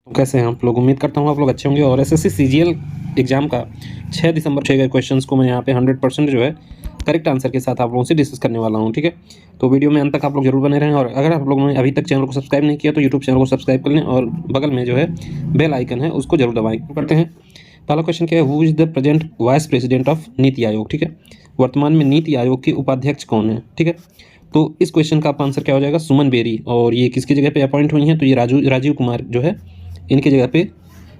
तो कैसे हैं आप लोग? उम्मीद करता हूँ आप लोग अच्छे होंगे। और एसएससी सीजीएल एग्जाम का 6 दिसंबर पूछे गए क्वेश्चंस को मैं यहाँ पे 100% जो है करेक्ट आंसर के साथ आप लोगों से डिस्कस करने वाला हूँ। ठीक है, तो वीडियो में अंत तक आप लोग जरूर बने रहें। और अगर आप लोगों ने अभी तक चैनल को सब्सक्राइब नहीं किया तो यूट्यूब चैनल को सब्सक्राइब कर लें और बगल में जो है बेल आइकन है उसको जरूर दबाएं। पढ़ते हैं। पहला क्वेश्चन क्या है? Who is the present vice president of NITI Aayog? ठीक है, वर्तमान में नीति आयोग के उपाध्यक्ष कौन है? ठीक है, तो इस क्वेश्चन का आपका आंसर क्या हो जाएगा? सुमन बेरी। और ये किसकी जगह पे अपॉइंट हुई हैं? तो ये राजीव कुमार जो है इनकी जगह पे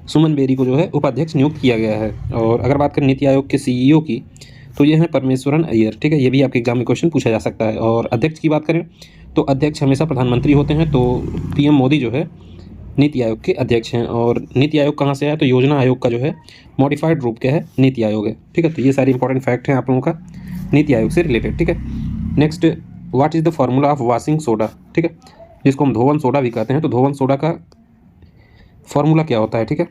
सुमन बेरी को जो है उपाध्यक्ष नियुक्त किया गया है। और अगर बात करें नीति आयोग के सीईओ की तो ये है परमेश्वरन अय्यर। ठीक है, ये भी आपके एग्जाम में क्वेश्चन पूछा जा सकता है। और अध्यक्ष की बात करें तो अध्यक्ष हमेशा प्रधानमंत्री होते हैं, तो पीएम मोदी जो है नीति आयोग के अध्यक्ष हैं। और नीति आयोग कहाँ से है? तो योजना आयोग का जो है मॉडिफाइड रूप क्या है? नीति आयोग है। ठीक है, तो ये सारे इंपॉर्टेंट फैक्ट हैं आप लोगों का नीति आयोग से रिलेटेड। ठीक है, next, what is the formula of washing soda? ठीक है, जिसको हम धोवन सोडा भी कहते हैं, तो धोवन सोडा का फार्मूला क्या होता है? ठीक है,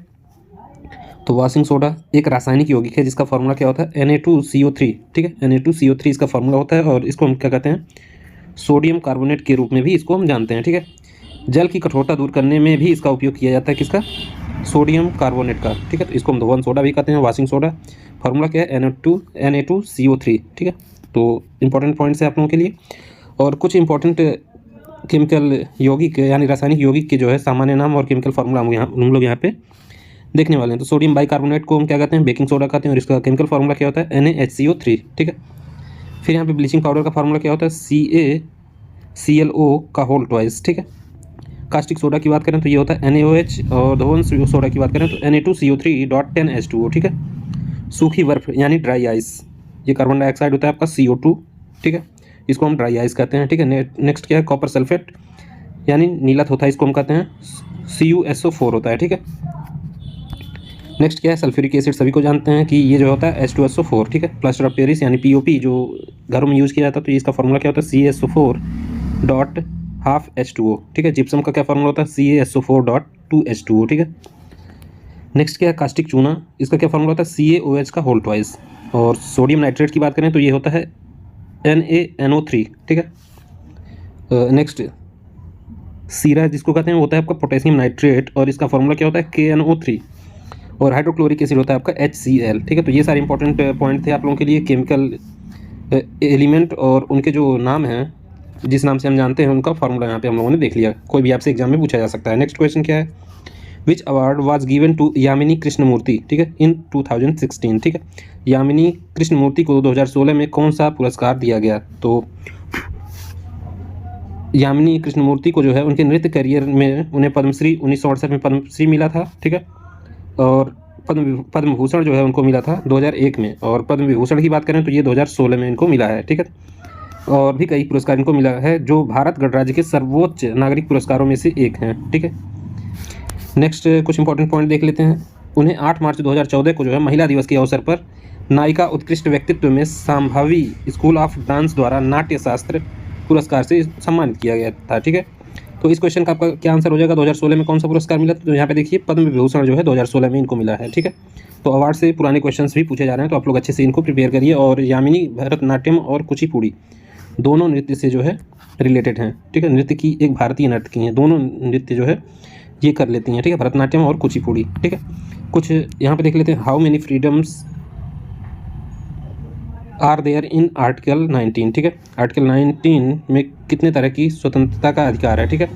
तो वॉशिंग सोडा एक रासायनिक यौगिक है जिसका फार्मूला क्या होता है? Na2CO3। ठीक है, Na2CO3 इसका फार्मूला होता है। और इसको हम क्या कहते हैं? सोडियम कार्बोनेट के रूप में भी इसको हम जानते हैं। ठीक है, जल की कठोरता दूर करने में भी इसका उपयोग किया जाता है। किसका? सोडियम कार्बोनेट का। ठीक है, तो इसको हम धोवन सोडा भी कहते हैं, वॉशिंग सोडा। फार्मूला क्या है? Na2CO3। ठीक है, तो इंपॉर्टेंट पॉइंट्स है आप लोगों के लिए। और कुछ इंपॉर्टेंट केमिकल यौगिक यानी रासायनिक यौगिक के जो है सामान्य नाम और केमिकल फार्मूला हम लोग यहाँ पे देखने वाले हैं। तो सोडियम बाइकार्बोनेट को हम क्या कहते हैं? बेकिंग सोडा कहते हैं। और इसका केमिकल फार्मूला क्या होता है? NaHCO3। ठीक है, फिर यहाँ पे ब्लीचिंग पाउडर का फार्मूला क्या होता है? CaClO का होल ट्वाइस। ठीक है, कास्टिक सोडा की बात करें तो ये होता है NaOH। और धोवन सोडा की बात करें तो Na2CO3.10H2O। ठीक है, सूखी बर्फ यानी ड्राई आइस, ये कार्बन डाइऑक्साइड होता है आपका CO2। ठीक है, इसको हम ड्राई आइस कहते हैं। ठीक है, नेक्स्ट क्या है? कॉपर सल्फेट यानी नीलत होता है, इसको हम कहते हैं CuSO4 होता है। ठीक है, नेक्स्ट क्या है? सल्फ्यूरिक एसिड सभी को जानते हैं कि ये जो होता है H2SO4। ठीक है, प्लास्टर ऑफ पेरिस यानी POP जो घरों में यूज़ किया जाता है, तो इसका फार्मूला क्या होता है? CaSO4.12H2O। ठीक है, जिप्सम का क्या फार्मूला होता है? CaSO4.2H2O। ठीक है, नेक्स्ट क्या है? कास्टिक चूना, इसका क्या फार्मूला होता है? CaOH का होल ट्वाइस। और सोडियम नाइट्रेट की बात करें तो ये होता है NaNO3। ठीक है, नेक्स्ट सीरा जिसको कहते हैं वो होता है आपका पोटेशियम नाइट्रेट, और इसका फार्मूला क्या होता है? KNO3। और हाइड्रोक्लोरिक एसिड होता है आपका HCl। ठीक है, तो ये सारे इंपॉर्टेंट पॉइंट थे आप लोगों के लिए। केमिकल एलिमेंट और उनके जो नाम हैं, जिस नाम से हम जानते हैं, उनका फार्मूला यहाँ पे हम लोगों ने देख लिया। कोई भी आपसे एग्जाम में पूछा जा सकता है। नेक्स्ट क्वेश्चन क्या है? Which award was given to Yamini Krishnamurthy? ठीक है, इन 2016। ठीक है, यामिनी कृष्णमूर्ति को 2016 में कौन सा पुरस्कार दिया गया? तो यामिनी कृष्णमूर्ति को जो है उनके नृत्य करियर में उन्हें पद्मश्री 1968 में पद्मश्री मिला था। ठीक है, और पद्म भूषण जो है उनको मिला था 2001 में। और पद्म विभूषण की बात करें तो ये 2016 में इनको मिला है। ठीक है, और भी कई पुरस्कार इनको मिला है जो भारत गणराज्य के सर्वोच्च नागरिक पुरस्कारों में से एक हैं। ठीक है, नेक्स्ट कुछ इंपॉर्टेंट पॉइंट देख लेते हैं। उन्हें 8 मार्च 2014 को जो है महिला दिवस के अवसर पर नायिका उत्कृष्ट व्यक्तित्व में संभावी स्कूल ऑफ डांस द्वारा नाट्य शास्त्र पुरस्कार से सम्मानित किया गया था। ठीक है, तो इस क्वेश्चन का आपका क्या आंसर हो जाएगा? 2016 में कौन सा पुरस्कार मिला? तो यहाँ पे देखिए पद्म विभूषण जो है 2016 में इनको मिला है। ठीक है, तो अवार्ड से पुराने क्वेश्चंस भी पूछे जा रहे हैं, तो आप लोग अच्छे से इनको प्रिपेयर करिए। और यामिनी भरतनाट्यम और कुचिपुड़ी दोनों नृत्य से जो है रिलेटेड हैं। ठीक है, नृत्य की एक भारतीय नर्तकी हैं, दोनों नृत्य जो है ये कर लेती हैं। ठीक है, भरतनाट्यम और कुचिपुड़ी। ठीक है, कुछ यहाँ पे देख लेते हैं। How many freedoms are there in article 19? ठीक है, आर्टिकल 19 में कितने तरह की स्वतंत्रता का अधिकार है? ठीक है,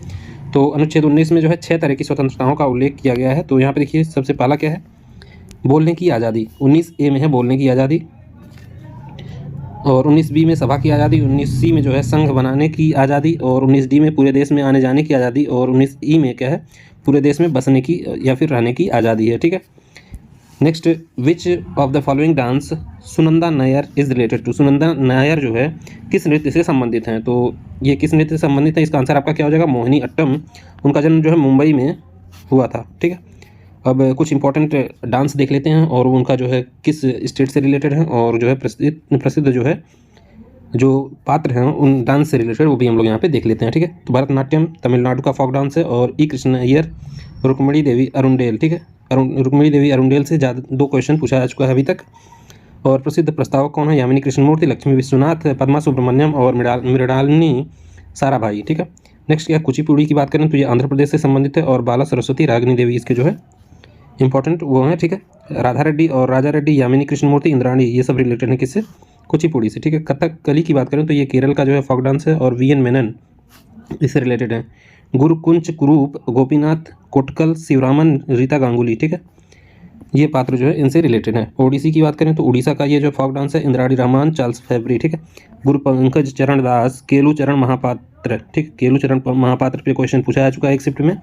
तो अनुच्छेद 19 में जो है 6 तरह की स्वतंत्रताओं का उल्लेख किया गया है। तो यहाँ पे देखिए सबसे पहला क्या है? बोलने की आज़ादी। 19A में है बोलने की आज़ादी। और 19B में सभा की आज़ादी। 19C में जो है संघ बनाने की आज़ादी। और 19D में पूरे देश में आने जाने की आज़ादी। और 19E में क्या है? पूरे देश में बसने की या फिर रहने की आज़ादी है। ठीक है, next, which of the following dance Sunanda Nair is related to? Sunanda Nair जो है किस नृत्य से संबंधित हैं? तो ये किस नृत्य से संबंधित है? इसका आंसर आपका क्या हो जाएगा? मोहिनी अट्टम। उनका जन्म जो है मुंबई में हुआ था। ठीक है, अब कुछ इंपॉर्टेंट डांस देख लेते हैं और उनका जो है किस स्टेट से रिलेटेड है, और जो है प्रसिद्ध जो है जो पात्र हैं उन डांस से रिलेटेड वो भी हम लोग यहाँ पे देख लेते हैं। ठीक है, तो भरतनाट्यम तमिलनाडु का फोक डांस है। और ई कृष्ण अय्यर, रुक्मणी देवी अरुणडेल। ठीक है, रुक्मणी देवी अरुणडेल से ज़्यादा 2 क्वेश्चन पूछा जा चुका है अभी तक। और प्रसिद्ध प्रस्तावक कौन है? यामिनी कृष्णमूर्ति, लक्ष्मी विश्वनाथ, पद्मा सुब्रमण्यम और मृणालिनी साराभाई। ठीक है, नेक्स्ट क्या है, कुचिपुड़ी की बात करें तो ये आंध्र प्रदेश से संबंधित है, और बाला सरस्वती रागिनी देवी इसके जो है इंपॉर्टेंट वो है, ठीक है। राधा रेड्डी और राजा रेड्डी, यामिनी कृष्णमूर्ति, इंद्राणी, ये सब रिलेटेड है किससे, कुचिपुड़ी से, ठीक है। कथकली की बात करें तो ये केरल का जो है फोक डांस है, और वीएन मेनन इससे रिलेटेड है। गुरुकुंच कुरूप, गोपीनाथ कोटकल, शिवरामन, रीता गांगुली, ठीक है, ये पात्र जो है इनसे रिलेटेड है। ओडिसी की बात करें तो उड़ीसा का ये जो फोक डांस है इंद्राणी रहमान, चार्ल्स फैब्री, ठीक है। गुरु पंकज चरण दास, केलू चरण महापात्र, ठीक, केलू चरण महापात्र पे क्वेश्चन पूछा जा चुका है एक शिफ्ट में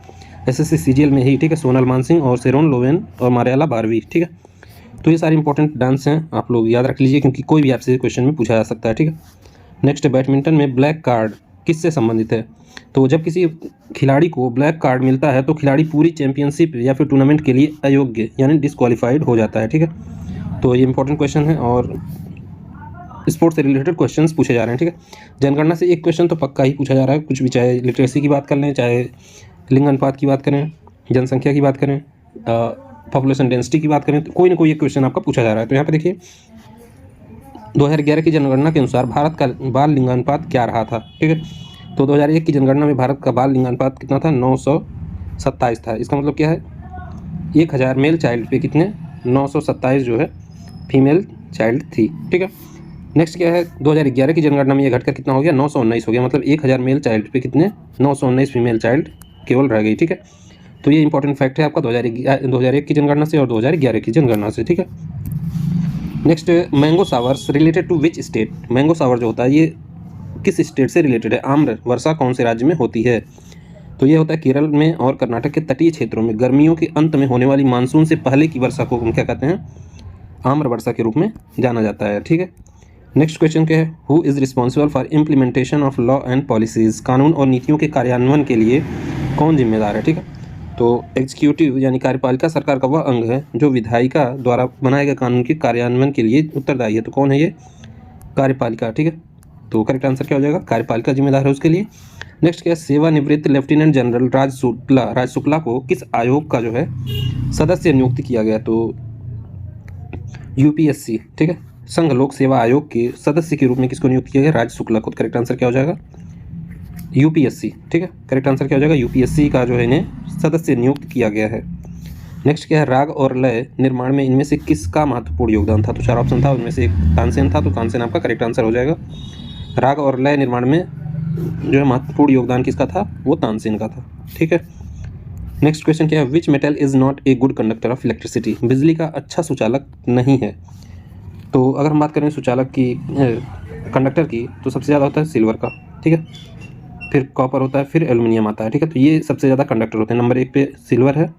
एसएससी सीजीएल में ही, ठीक है। सोनल मानसिंह और शेरोन लोवेन और मारियाला बारवी, ठीक है। तो ये सारे इंपॉर्टेंट डांस हैं, आप लोग याद रख लीजिए क्योंकि कोई भी आपसे क्वेश्चन में पूछा जा सकता है, ठीक है। नेक्स्ट, बैडमिंटन में ब्लैक कार्ड किससे संबंधित है, तो जब किसी खिलाड़ी को ब्लैक कार्ड मिलता है तो खिलाड़ी पूरी चैंपियनशिप या फिर टूर्नामेंट के लिए अयोग्य यानी डिस्क्वालीफाइड हो जाता है, ठीक है। तो ये इंपॉर्टेंट क्वेश्चन है और स्पोर्ट्स से रिलेटेड क्वेश्चंस पूछे जा रहे हैं, ठीक है। जनगणना से एक क्वेश्चन तो पक्का ही पूछा जा रहा है, कुछ भी, चाहे लिटरेसी की बात कर लें, चाहे लिंग अनुपात की बात करें, जनसंख्या की बात करें, पॉपुलेशन डेंसिटी की बात करें, तो कोई ना कोई एक क्वेश्चन आपका पूछा जा रहा है। तो यहाँ पे देखिए 2011 की जनगणना के अनुसार भारत का बाल लिंगानुपात क्या रहा था, ठीक है। तो 2001 की जनगणना में भारत का बाल लिंगानुपात कितना था, 927 था। इसका मतलब क्या है, 1000 मेल चाइल्ड पे कितने 927 जो है फीमेल चाइल्ड थी, ठीक है। नेक्स्ट क्या है, 2011 की जनगणना में ये घटकर कितना हो गया, 919 हो गया, मतलब 1000 मेल चाइल्ड पे कितने 919 फीमेल चाइल्ड केवल रह गई, ठीक है। तो ये इंपॉर्टेंट फैक्ट है आपका 2001 की जनगणना से और 2011 की जनगणना से, ठीक है। Next, mango sours related to which state, mango sour जो होता है ये किस स्टेट से रिलेटेड है, आम्र वर्षा कौन से राज्य में होती है, तो ये होता है केरल में और कर्नाटक के तटीय क्षेत्रों में गर्मियों के अंत में होने वाली मानसून से पहले की वर्षा को हम क्या कहते हैं, आम्र वर्षा के रूप में जाना जाता है, ठीक है। नेक्स्ट क्वेश्चन क्या है, who is responsible for implementation of law and policies, कानून और नीतियों के कार्यान्वयन के लिए कौन जिम्मेदार है, ठीक है। तो एग्जीक्यूटिव यानी कार्यपालिका सरकार का वह अंग है जो विधायिका द्वारा बनाए गए कानून के कार्यान्वयन के लिए उत्तरदायी है, तो कौन है ये, कार्यपालिका, ठीक है। तो करेक्ट आंसर क्या हो जाएगा, कार्यपालिका जिम्मेदार है उसके लिए। नेक्स्ट क्या है, सेवानिवृत्त लेफ्टिनेंट जनरल राज शुक्ला को किस आयोग का जो है सदस्य नियुक्त किया गया, तो यूपीएससी, ठीक है, संघ लोक सेवा आयोग के सदस्य के रूप में किसको नियुक्त किया गया, राज शुक्ला को। करेक्ट आंसर क्या हो जाएगा, यूपीएससी, ठीक है। करेक्ट आंसर क्या हो जाएगा, यूपीएससी का जो है इन्हें सदस्य नियुक्त किया गया है। नेक्स्ट क्या है, राग और लय निर्माण में इनमें से किसका महत्वपूर्ण योगदान था, तो 4 ऑप्शन था, उनमें से एक तानसेन था, तो तानसेन आपका करेक्ट आंसर हो जाएगा। राग और लय निर्माण में जो है महत्वपूर्ण योगदान किसका था, वो तानसेन का था, ठीक है। नेक्स्ट क्वेश्चन क्या है, which metal is not a good conductor of electricity, बिजली का अच्छा सुचालक नहीं है। तो अगर हम बात करें सुचालक की कंडक्टर की, तो सबसे ज़्यादा होता है सिल्वर का, ठीक है, फिर कॉपर होता है, फिर एल्युमिनियम आता है, ठीक है। तो ये सबसे ज़्यादा कंडक्टर होते हैं, नंबर 1 पे सिल्वर है,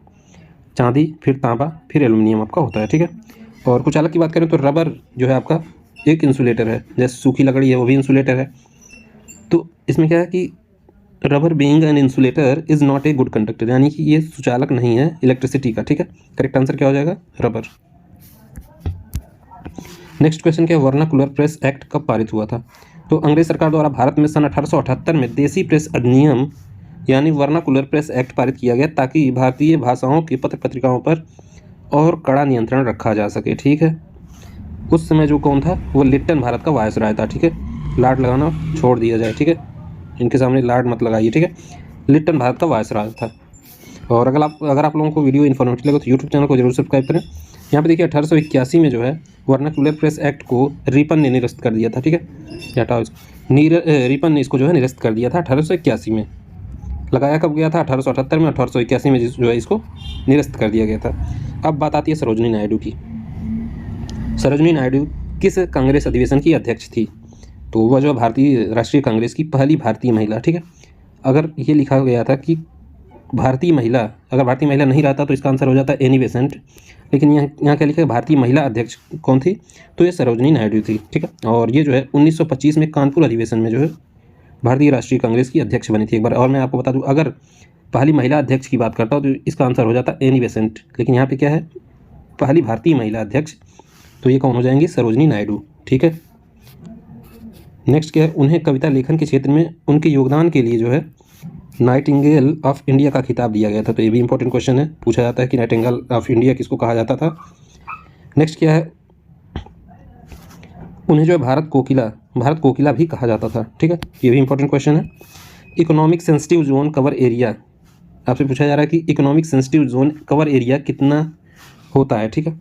चांदी, फिर तांबा, फिर एल्युमिनियम आपका होता है, ठीक है। और कुचालक की बात करें तो रबर जो है आपका एक इंसुलेटर है, जैसे सूखी लकड़ी है वो भी इंसुलेटर है। तो इसमें क्या है कि rubber being an insulator is not a good conductor, यानी कि ये सुचालक नहीं है इलेक्ट्रिसिटी का, ठीक है। करेक्ट आंसर क्या हो जाएगा, रबर। नेक्स्ट क्वेश्चन क्या है, वर्नाकुलर प्रेस एक्ट कब पारित हुआ था, तो अंग्रेज सरकार द्वारा भारत में सन 1878 में देसी प्रेस अधिनियम यानी वर्नाकुलर प्रेस एक्ट पारित किया गया ताकि भारतीय भाषाओं की पत्र पत्रिकाओं पर और कड़ा नियंत्रण रखा जा सके, ठीक है। उस समय जो कौन था, वो लिट्टन भारत का वायसराय था, ठीक है। लाड लगाना छोड़ दिया जाए, ठीक है, इनके सामने लाड मत लगाइए, ठीक है। लिट्टन भारत का वायसराय था। और अगर आप लोगों को वीडियो इन्फॉर्मेटिव लगे तो यूट्यूब चैनल को जरूर सब्सक्राइब करें। यहाँ पे देखिए 1881 में जो है वर्नाकुलर प्रेस एक्ट को रिपन ने निरस्त कर दिया था, ठीक है, हटाओ इसको, रिपन ने इसको जो है निरस्त कर दिया था 1881 में। लगाया कब गया था, 1878 में, 1881 में जो है इसको निरस्त कर दिया गया था। अब बात आती है सरोजनी नायडू की। सरोजनी नायडू किस कांग्रेस अधिवेशन की अध्यक्ष थी, तो वह जो भारतीय राष्ट्रीय कांग्रेस की पहली भारतीय महिला, ठीक है। अगर ये लिखा गया था कि भारतीय महिला, अगर भारतीय महिला नहीं रहता तो इसका आंसर हो जाता है एनी बेसेंट, लेकिन यहाँ क्या लिखा है, भारतीय महिला अध्यक्ष कौन थी, तो ये सरोजनी नायडू थी, ठीक है। और ये जो है 1925 में कानपुर अधिवेशन में जो है भारतीय राष्ट्रीय कांग्रेस की अध्यक्ष बनी थी एक बार। और मैं आपको बता दूं, अगर पहली महिला अध्यक्ष की बात करता हूँ तो इसका आंसर हो जाता एनी बेसेंट, लेकिन यहाँ पे क्या है, पहली भारतीय महिला अध्यक्ष, तो ये कौन हो जाएंगी, सरोजनी नायडू, ठीक है। नेक्स्ट क्या है, उन्हें कविता लेखन के क्षेत्र में उनके योगदान के लिए जो है नाइटिंगेल ऑफ इंडिया का खिताब दिया गया था, तो ये भी इंपॉर्टेंट क्वेश्चन है, पूछा जाता है कि नाइटिंगेल ऑफ इंडिया किसको कहा जाता था। नेक्स्ट क्या है, उन्हें जो है भारत कोकिला भी कहा जाता था, ठीक है, ये भी इंपॉर्टेंट क्वेश्चन है। Economic sensitive zone cover area आपसे पूछा जा रहा है कि economic sensitive zone cover area कितना होता है, ठीक है।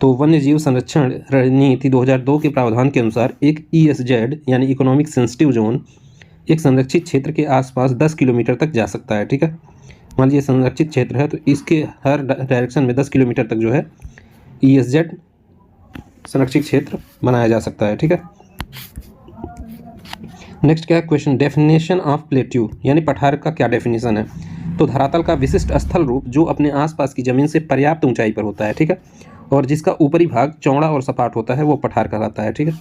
तो वन्य जीव संरक्षण रणनीति 2002 के प्रावधान के अनुसार एक ESZ यानी इकोनॉमिक सेंसिटिव जोन एक संरक्षित क्षेत्र के आसपास 10 किलोमीटर तक जा सकता है, ठीक है। मान लीजिए संरक्षित क्षेत्र है तो इसके हर डायरेक्शन में 10 किलोमीटर तक जो है ESZ संरक्षित क्षेत्र बनाया जा सकता है, ठीक है। नेक्स्ट क्या है क्वेश्चन, डेफिनेशन ऑफ प्लेट्यू यानी पठार का क्या डेफिनेशन है। तो धरातल का विशिष्ट स्थल रूप जो अपने आसपास की जमीन से पर्याप्त ऊंचाई पर होता है, ठीक है, और जिसका ऊपरी भाग चौड़ा और सपाट होता है वो पठार कहलाता है, ठीक है।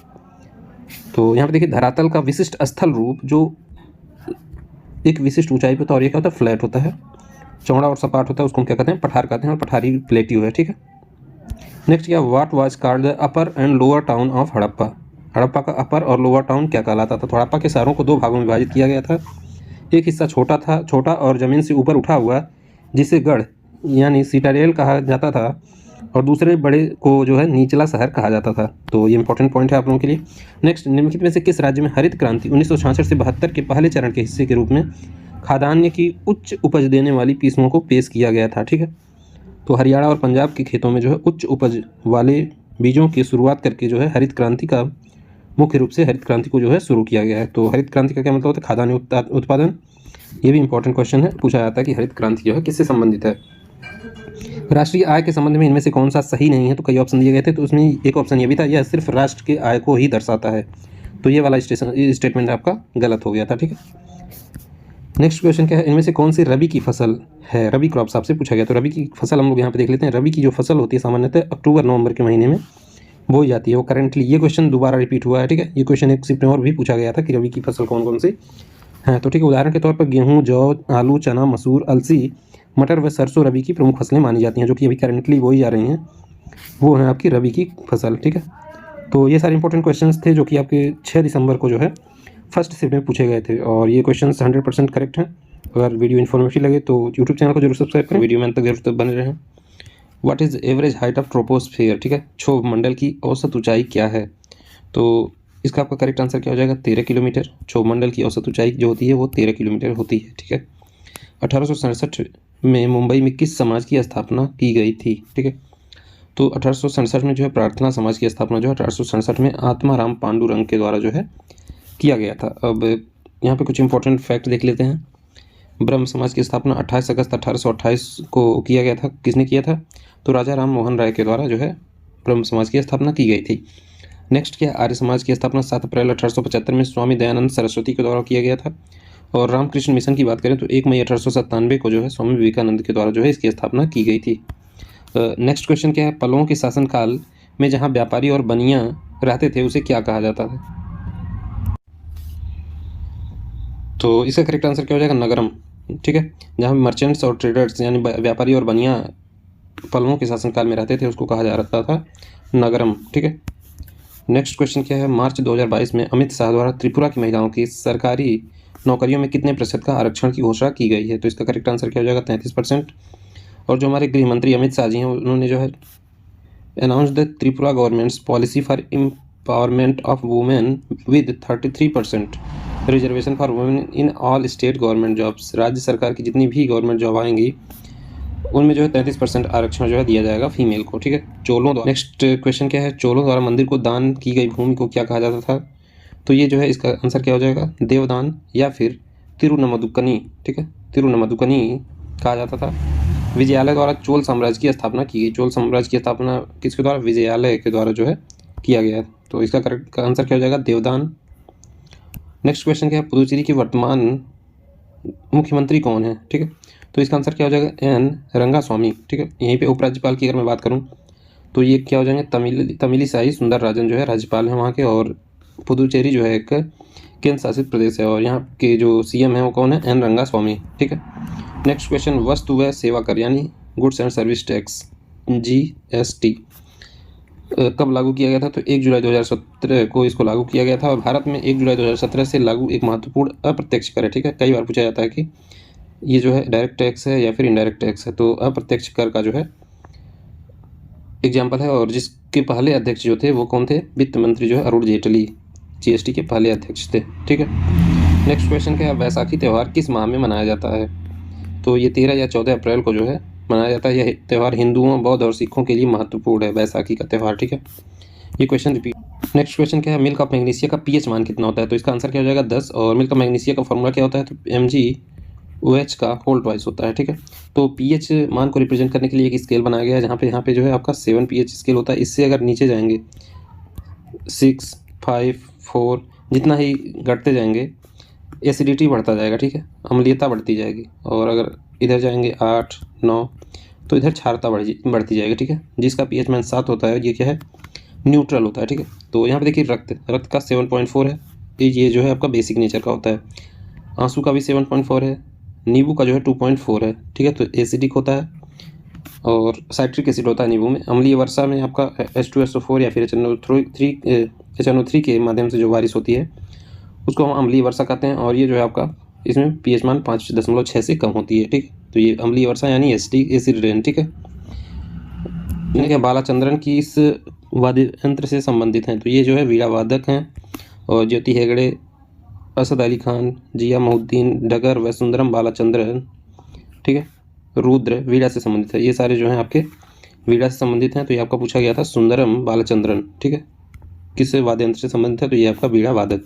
तो यहाँ पे देखिए धरातल का विशिष्ट स्थल रूप जो एक विशिष्ट ऊंचाई पर होता है और ये क्या होता है फ्लैट होता है, चौड़ा और सपाट होता है, उसको हम क्या कहते हैं पठार कहते हैं, और पठारी प्लेट्यू है, ठीक है। नेक्स्ट क्या, what was called the upper and lower town of Harappa. Harappa का अपर और लोअर टाउन क्या कहलाता था। तो हड़प्पा के शहरों को दो भागों में विभाजित किया गया था। एक हिस्सा छोटा और ज़मीन से ऊपर उठा हुआ जिसे गढ़ यानी सिटाडेल कहा जाता था, और दूसरे बड़े को जो है निचला शहर कहा जाता था। तो ये इंपॉर्टेंट पॉइंट है आप लोगों के लिए। नेक्स्ट, निम्नलिखित में से किस राज्य में हरित क्रांति 1966 से 72 के पहले चरण के हिस्से के रूप में खाद्यान्न की उच्च उपज देने वाली किस्मों को पेश किया गया था, ठीक है। तो हरियाणा और पंजाब के खेतों में जो है उच्च उपज वाले बीजों की शुरुआत करके जो है हरित क्रांति का मुख्य रूप से हरित क्रांति को जो है शुरू किया गया है। तो हरित क्रांति का क्या मतलब होता है, खाद्यान्न उत्पादन। ये भी इंपॉर्टेंट क्वेश्चन है, पूछा जाता है कि हरित क्रांति जो है किससे संबंधित है। राष्ट्रीय आय के संबंध में इनमें से कौन सा सही नहीं है। तो कई ऑप्शन दिए गए थे, तो उसमें एक ऑप्शन ये भी था, यह सिर्फ राष्ट्र के आय को ही दर्शाता है। तो ये वाला स्टेटमेंट आपका गलत हो गया था, ठीक है। नेक्स्ट क्वेश्चन क्या है, इनमें से कौन सी रबी की फसल है। रबी क्रॉप्स आपसे पूछा गया। तो रबी की फसल हम लोग यहाँ पे देख लेते हैं। रबी की जो फसल होती है सामान्यतः अक्टूबर नवंबर के महीने में बोई जाती है। वो करेंटली ये क्वेश्चन दोबारा रिपीट हुआ है, ठीक है। ये क्वेश्चन एक सिर्फ और भी पूछा गया था कि रबी की फसल कौन कौन सी है। तो ठीक है, उदाहरण के तौर पर गेहूँ, जौ, आलू, चना, मसूर, अलसी, मटर व सरसों रबी की प्रमुख फसलें मानी जाती हैं, जो कि अभी करेंटली बोई जा रही हैं। वो हैं आपकी रबी की फसल, ठीक है। तो ये सारे इंपॉर्टेंट क्वेश्चंस थे जो कि आपके 6 दिसंबर को जो है फर्स्ट शिफ्ट में पूछे गए थे, और ये क्वेश्चंस 100% करेक्ट हैं। अगर वीडियो इन्फॉर्मेटिव लगे तो यूट्यूब चैनल को जरूर सब्सक्राइब करें, वीडियो में अंत तक जरूर तक बने रहें। What is average height of troposphere, ठीक है, क्षोभ मंडल की औसत ऊंचाई क्या है। तो इसका आपका करेक्ट आंसर क्या हो जाएगा, 13 किलोमीटर। क्षोभ मंडल की औसत ऊंचाई जो होती है वो 13 किलोमीटर होती है, ठीक है। 1867 में मुंबई में किस समाज की स्थापना की गई थी, ठीक है। तो 1867 में जो है प्रार्थना समाज की स्थापना जो है 1867 में आत्माराम पांडुरंग के द्वारा जो है किया गया था। अब यहाँ पे कुछ इंपॉर्टेंट फैक्ट देख लेते हैं। ब्रह्म समाज की स्थापना 28 अगस्त 1828 को किया गया था। किसने किया था, तो राजा राम मोहन राय के द्वारा जो है ब्रह्म समाज की स्थापना की गई थी। नेक्स्ट क्या, आर्य समाज की स्थापना 7 अप्रैल 1875 में स्वामी दयानंद सरस्वती के द्वारा किया गया था। और रामकृष्ण मिशन की बात करें तो 1 मई 1897 को जो है स्वामी विवेकानंद के द्वारा जो है इसकी स्थापना की गई थी। नेक्स्ट क्वेश्चन क्या है, पल्लवों के शासनकाल में जहाँ व्यापारी और बनिया रहते थे उसे क्या कहा जाता था। तो इसका करेक्ट आंसर क्या हो जाएगा, नगरम, ठीक है। जहाँ मर्चेंट्स और ट्रेडर्स यानी व्यापारी और बनिया पल्लवों के शासनकाल में रहते थे उसको कहा जा रहा था नगरम, ठीक है। नेक्स्ट क्वेश्चन क्या है, मार्च 2022 में अमित शाह द्वारा त्रिपुरा की महिलाओं की सरकारी नौकरियों में कितने प्रतिशत का आरक्षण की घोषणा की गई है। तो इसका करेक्ट आंसर क्या हो जाएगा, 33%। और जो हमारे गृह मंत्री अमित शाह जी हैं उन्होंने जो है announce the Tripura governments policy for empowerment of women with 33% reservation for women in all state government jobs. राज्य सरकार की जितनी भी गवर्नमेंट जॉब आएंगी उनमें जो है 33% आरक्षण जो है दिया जाएगा फीमेल को, ठीक है। चोलों द्वारा, नेक्स्ट क्वेश्चन क्या है, चोलों द्वारा मंदिर को दान की गई भूमि को क्या कहा जाता था। तो ये जो है इसका आंसर क्या हो जाएगा, देवदान या फिर तिरुनमदुकनी, ठीक है, तिरुनमदुकनी कहा जाता था। विजयालय द्वारा चोल साम्राज्य की स्थापना की गई। चोल साम्राज्य की स्थापना किसके द्वारा, विजयालय के द्वारा जो है किया गया। तो इसका करेक्ट आंसर क्या हो जाएगा, देवदान। नेक्स्ट क्वेश्चन क्या है, पुदुचेरी के वर्तमान मुख्यमंत्री कौन है, ठीक है। तो इसका आंसर क्या हो जाएगा, एन रंगास्वामी, ठीक है। यहीं पे उपराज्यपाल की अगर मैं बात करूं तो ये क्या हो जाएंगे, तमिलिसाई सुंदरराजन जो है राज्यपाल हैं वहाँ के। और पुदुचेरी जो है एक केंद्र शासित प्रदेश है, और यहाँ के जो सीएम है वो कौन है, एन रंगास्वामी, ठीक है। नेक्स्ट क्वेश्चन, वस्तु व सेवा कर यानी goods and service tax GST कब लागू किया गया था। तो 1 जुलाई 2017 को इसको लागू किया गया था, और भारत में 1 जुलाई 2017 से लागू एक महत्वपूर्ण अप्रत्यक्ष कर है, ठीक है। कई बार पूछा जाता है कि ये जो है डायरेक्ट टैक्स है या फिर इनडायरेक्ट टैक्स है। तो अप्रत्यक्ष कर का जो है एग्जाम्पल है, और जिसके पहले अध्यक्ष जो थे वो कौन थे, वित्त मंत्री जो है अरुण जेटली GST के पहले अध्यक्ष थे, ठीक है। नेक्स्ट क्वेश्चन क्या है, वैसाखी त्यौहार किस माह में मनाया जाता है? तो ये 13 या 14 अप्रैल को जो है मनाया जाता है। यह त्यौहार हिंदुओं, बौद्ध और सिखों के लिए महत्वपूर्ण है, वैसाखी का त्यौहार, ठीक है। ये क्वेश्चन रिपीट। नेक्स्ट क्वेश्चन क्या है, मिल्क ऑफ मैग्नीशिया का पीएच मान कितना होता है? तो इसका आंसर क्या हो जाएगा 10। और मिल्क ऑफ मैग्नीशिया का फॉर्मूला क्या होता है? तो MgOH का होल ट्वाइस होता है, ठीक है। तो पीएच मान को रिप्रेजेंट करने के लिए एक स्केल बनाया गया है, जहाँ पे यहाँ पे जो है आपका 7 pH स्केल होता है। इससे अगर नीचे जाएंगे 6, 5, 4 जितना ही घटते जाएंगे एसिडिटी बढ़ता जाएगा, ठीक है, अम्लीयता बढ़ती जाएगी। और अगर इधर जाएंगे 8, 9 तो इधर क्षारता बढ़ती जाएगी, ठीक है। जिसका pH मान 7 होता है, ये क्या है, न्यूट्रल होता है, ठीक है। तो यहाँ पे देखिए रक्त का 7.4 है, ये जो है आपका बेसिक नेचर का होता है। आंसू का भी 7.4 है, नींबू का जो है 2.4 है, ठीक है। तो एसिडिक होता है और साइट्रिक एसिड होता है नींबू में। अम्लीय वर्षा में आपका H2SO4 या फिर HNO3 के माध्यम से जो बारिश होती है उसको हम अम्लीय वर्षा कहते हैं। और ये जो है आपका इसमें pH मान 5.6 से कम होती है, ठीक है। तो ये अम्लीय वर्षा यानी एसिड रेन, ठीक है। क्या बालाचंद्रन की इस वाद्य यंत्र से संबंधित हैं? तो ये जो है वीणा वादक हैं। और ज्योति हेगड़े, असद अली खान, जिया मोहुद्दीन, डगर व सुंदरम बालाचंद्रन, ठीक है, रुद्र वीणा से संबंधित है। ये सारे जो हैं आपके वीणा से संबंधित हैं। तो ये आपका पूछा गया था सुंदरम बालाचंद्रन, ठीक है, किस वाद्य यंत्र से संबंधित है? तो ये आपका वीणा वादक।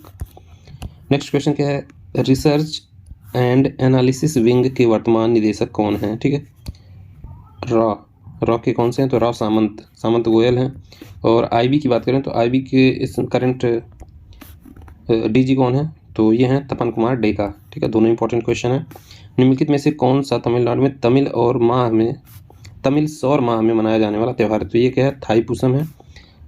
नेक्स्ट क्वेश्चन क्या है, रिसर्च एंड एनालिसिस विंग के वर्तमान निदेशक कौन हैं? ठीक है, रॉ के कौन से हैं? तो राव सामंत गोयल हैं। और IB की बात करें तो IB के इस करंट DG कौन है? तो ये हैं तपन कुमार डेका, ठीक है। दोनों इंपॉर्टेंट क्वेश्चन है। निम्नलिखित में से कौन सा तमिलनाडु में तमिल सौर माह में मनाया जाने वाला त्यौहार है? तो ये क्या है, थाईपुसम है।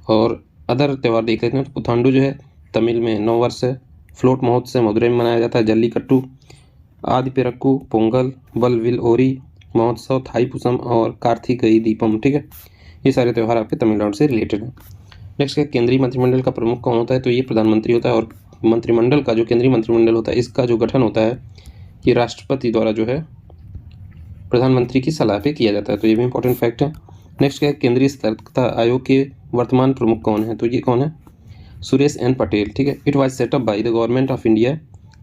और अदर त्यौहार देख लेते हैं तो पुथांडु जो है तमिल में नव वर्ष है। फ्लोट महोत्सव मदुरई में मनाया जाता है। जल्लीकट्टू, आदि पेरक्कू, पोंगल, बलविल ओरी महोत्सव, थाईपुसम और कार्तिकई दीपम, ठीक है। ये सारे त्यौहार आपके तमिलनाडु से रिलेटेड हैं। नेक्स्ट है, केंद्रीय मंत्रिमंडल का प्रमुख कौन होता है? तो ये प्रधानमंत्री होता है। और मंत्रिमंडल का जो केंद्रीय मंत्रिमंडल होता है इसका जो गठन होता है ये राष्ट्रपति द्वारा जो है प्रधानमंत्री की सलाह पे किया जाता है। तो ये भी इंपॉर्टेंट फैक्ट है। नेक्स्ट क्या है, केंद्रीय सतर्कता आयोग के वर्तमान प्रमुख कौन है? तो ये कौन है, सुरेश N पटेल, ठीक है। It was set up by the government of India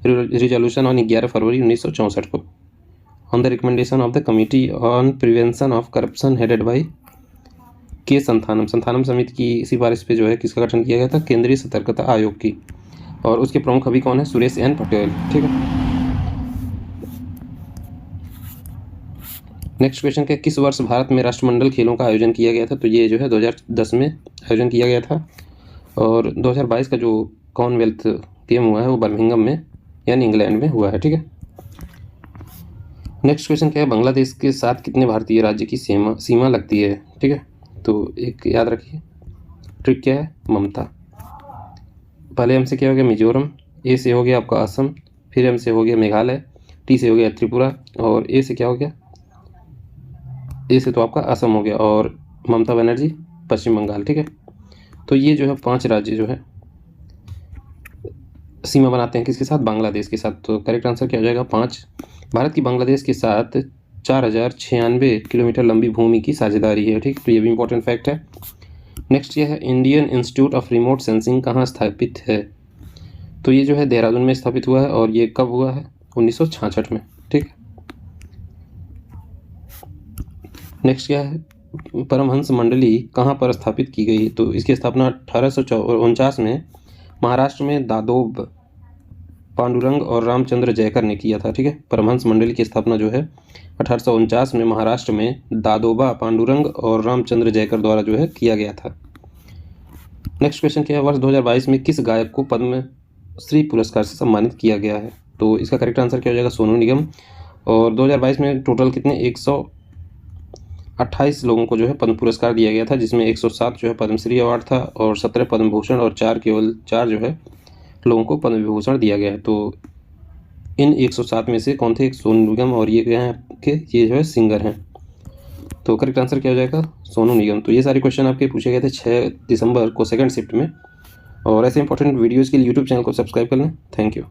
resolution on 11 फरवरी 1964 को on the recommendation of the committee on prevention of corruption headed by के संथानम समिति की सिफारिश पे जो है किसका गठन किया गया था? केंद्रीय सतर्कता आयोग की। और उसके प्रमुख अभी कौन है? सुरेश N पटेल, ठीक है। नेक्स्ट क्वेश्चन क्या, किस वर्ष भारत में राष्ट्रमंडल खेलों का आयोजन किया गया था? तो ये जो है 2010 में आयोजन किया गया था। और 2022 का जो कॉमनवेल्थ गेम हुआ है वो बर्मिंघम में यानी इंग्लैंड में हुआ है, ठीक है। नेक्स्ट क्वेश्चन क्या है, बांग्लादेश के साथ कितने भारतीय राज्य की सीमा लगती है? ठीक है, तो एक याद रखिए, ट्रिक क्या है, ममता। पहले M से क्या हो गया, मिजोरम। A से हो गया आपका असम। फिर M से हो गया मेघालय। T से हो गया त्रिपुरा। और A से क्या हो गया, A से तो आपका असम हो गया। और ममता बनर्जी पश्चिम बंगाल, ठीक है। तो ये जो है 5 राज्य जो है सीमा बनाते हैं किसके साथ? बांग्लादेश के साथ। तो करेक्ट आंसर क्या हो जाएगा, 5। भारत की बांग्लादेश के साथ 4096 किलोमीटर लंबी भूमि की साझेदारी है, ठीक। तो ये भी इंपॉर्टेंट फैक्ट है। नेक्स्ट ये है, Indian institute of remote sensing कहाँ स्थापित है? तो ये जो है देहरादून में स्थापित हुआ है। और ये कब हुआ है? 1966 में, ठीक। नेक्स्ट क्या है, परमहंस मंडली कहाँ पर स्थापित की गई? तो इसकी स्थापना 1849 में महाराष्ट्र में दादोब पांडुरंग और रामचंद्र जयकर ने किया था, ठीक है। परमहंस मंडली की स्थापना जो है 1849 में महाराष्ट्र में दादोबा पांडुरंग और रामचंद्र जयकर द्वारा जो है किया गया था। नेक्स्ट क्वेश्चन क्या है, वर्ष 2022 में किस गायक को पद्म श्री पुरस्कार से सम्मानित किया गया है? तो इसका करेक्ट आंसर क्या हो जाएगा, सोनू निगम। और 2022 में टोटल कितने 128 लोगों को जो है पद्म पुरस्कार दिया गया था, जिसमें 107 जो है पद्मश्री अवार्ड था और 17 पद्म भूषण और 4 जो है लोगों को पद्म विभूषण दिया गया है। तो इन 107 में से कौन थे? एक सोनू निगम। और ये क्या है कि ये जो है सिंगर हैं। तो करेक्ट आंसर क्या हो जाएगा, सोनू निगम। तो ये सारे क्वेश्चन आपके पूछे गए थे 6 दिसंबर को सेकंड शिफ्ट में। और ऐसे इंपॉर्टेंट वीडियोज़ के लिए यूट्यूब चैनल को सब्सक्राइब कर लें। Thank you.